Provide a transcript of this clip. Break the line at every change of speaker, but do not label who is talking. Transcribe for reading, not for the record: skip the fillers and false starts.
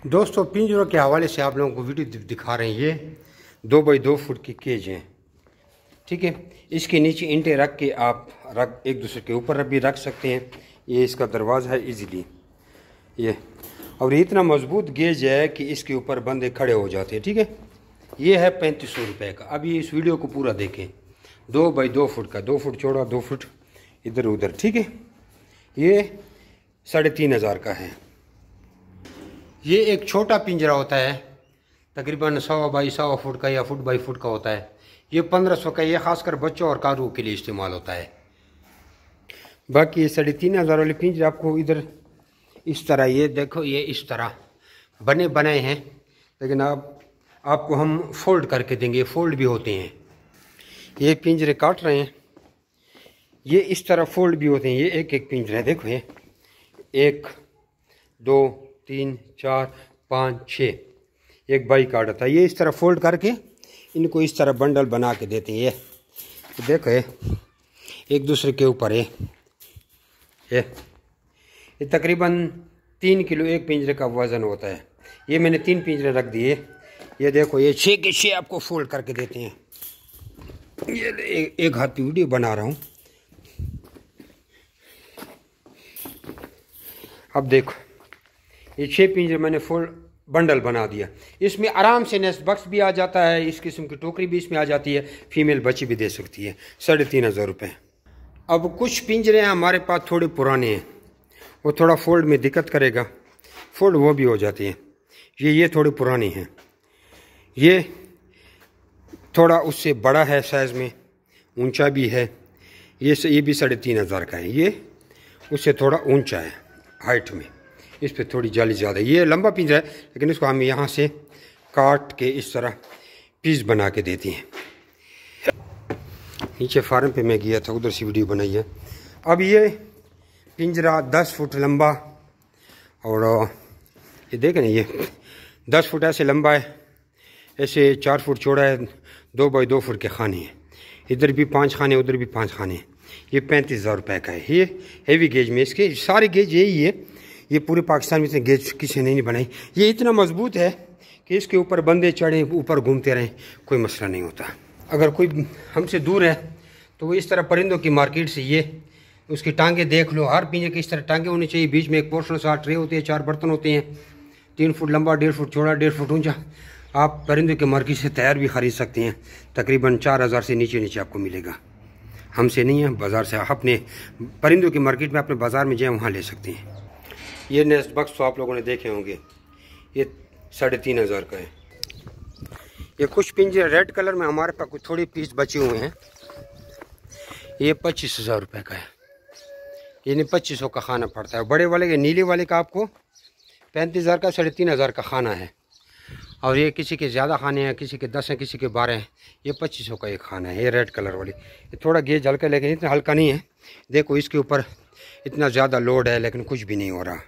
दोस्तों पिंजरों के हवाले से आप लोगों को वीडियो दिखा रहे हैं। ये 2 बाई 2 फुट की केज है, ठीक है। इसके नीचे ईंटें रख के आप एक दूसरे के ऊपर भी रख सकते हैं। ये इसका दरवाज़ा है इजीली ये, और इतना मजबूत गेज है कि इसके ऊपर बंदे खड़े हो जाते हैं, ठीक है। ये है 3500 रुपये का। अभी इस वीडियो को पूरा देखें। 2 बाई 2 फुट का, 2 फुट चौड़ा, 2 फुट इधर उधर, ठीक है। ये 3500 का है। ये एक छोटा पिंजरा होता है, तकरीबन 100 बाई 100 फुट का या फुट बाई फुट का होता है। ये 1500 का। ये खासकर बच्चों और कारों के लिए इस्तेमाल होता है। बाकी ये 3500 वाले पिंजरे आपको इधर इस तरह, ये देखो, ये इस तरह बने बनाए हैं, लेकिन आपको हम फोल्ड करके देंगे। फोल्ड भी होते हैं। ये पिंजरे काट रहे हैं, ये इस तरह फोल्ड भी होते हैं। ये एक एक पिंजरा है, देखो, ये 1 2 3 4 5 6 एक बाई काटा था। ये इस तरह फोल्ड करके इनको इस तरह बंडल बना के देते हैं। ये तो देखो, ये एक दूसरे के ऊपर है। ये तकरीबन 3 किलो एक पिंजरे का वज़न होता है। ये मैंने 3 पिंजरे रख दिए। ये देखो, ये 6 के 6 आपको फोल्ड करके देते हैं। ये एक हाथ की वीडियो बना रहा हूँ। अब देखो, ये 6 पिंजरे मैंने फुल बंडल बना दिया। इसमें आराम से नेस्ट बक्स भी आ जाता है, इस किस्म की टोकरी भी इसमें आ जाती है, फीमेल बच्ची भी दे सकती है। 3500 रुपये। अब कुछ पिंजरे हैं हमारे पास थोड़े पुराने हैं, वो थोड़ा फोल्ड में दिक्कत करेगा, फोल्ड वो भी हो जाती हैं। ये थोड़े पुराने हैं। ये थोड़ा उससे बड़ा है साइज़ में, ऊंचा भी है। ये भी 3500 का है। ये उससे थोड़ा ऊंचा है हाइट में, इस पे थोड़ी जाली ज़्यादा है। ये लंबा पिंजरा है, लेकिन इसको हम यहाँ से काट के इस तरह पीस बना के देते हैं। नीचे फार्म पे मैं गया था, उधर से वीडियो बनाई है। अब ये पिंजरा 10 फुट लंबा, और ये देखें ना, ये 10 फुट ऐसे लंबा है, ऐसे 4 फुट चौड़ा है। 2 बाई 2 फुट के खाने हैं, इधर भी 5 खाने, उधर भी 5 खाने। ये 35,000 रुपये का है। ये हेवी गेज में, इसके सारे गेज यही है। ये पूरे पाकिस्तान में इतने गेज किसी ने नहीं बनाई। ये इतना मजबूत है कि इसके ऊपर बंदे चढ़े, ऊपर घूमते रहें, कोई मसला नहीं होता। अगर कोई हमसे दूर है तो वो इस तरह परिंदों की मार्केट से ये उसकी टांगे देख लो। हर पिंजरे की इस तरह टांगे होनी चाहिए। बीच में एक पोर्शन सा ट्रे होती है, 4 बर्तन होते हैं, 3 फुट लंबा, 1.5 फुट चौड़ा, 1.5 फुट ऊंचा। आप परिंदों की मार्केट से तैयार भी ख़रीद सकते हैं। तकरीबन 4000 से नीचे आपको मिलेगा। हमसे नहीं है, बाज़ार से। अपने परिंदों की मार्केट में अपने बाज़ार में जाए, वहाँ ले सकते हैं। ये नेस्ट बक्स तो आप लोगों ने देखे होंगे, ये 3500 का है। ये कुछ पिंजरे रेड कलर में हमारे पास कुछ थोड़ी पीस बचे हुए हैं। ये 25,000 रुपये का है। यानी 2500 का खाना पड़ता है। बड़े वाले के, नीले वाले का आपको 35,000 का 3500 का खाना है। और ये किसी के ज़्यादा खाने हैं, किसी के 10 हैं, किसी के 12 हैं। ये 2500 का एक खाना है। ये रेड कलर वाली, ये थोड़ा गेज हल्का, लेकिन इतना हल्का नहीं है। देखो, इसके ऊपर इतना ज़्यादा लोड है, लेकिन कुछ भी नहीं हो रहा।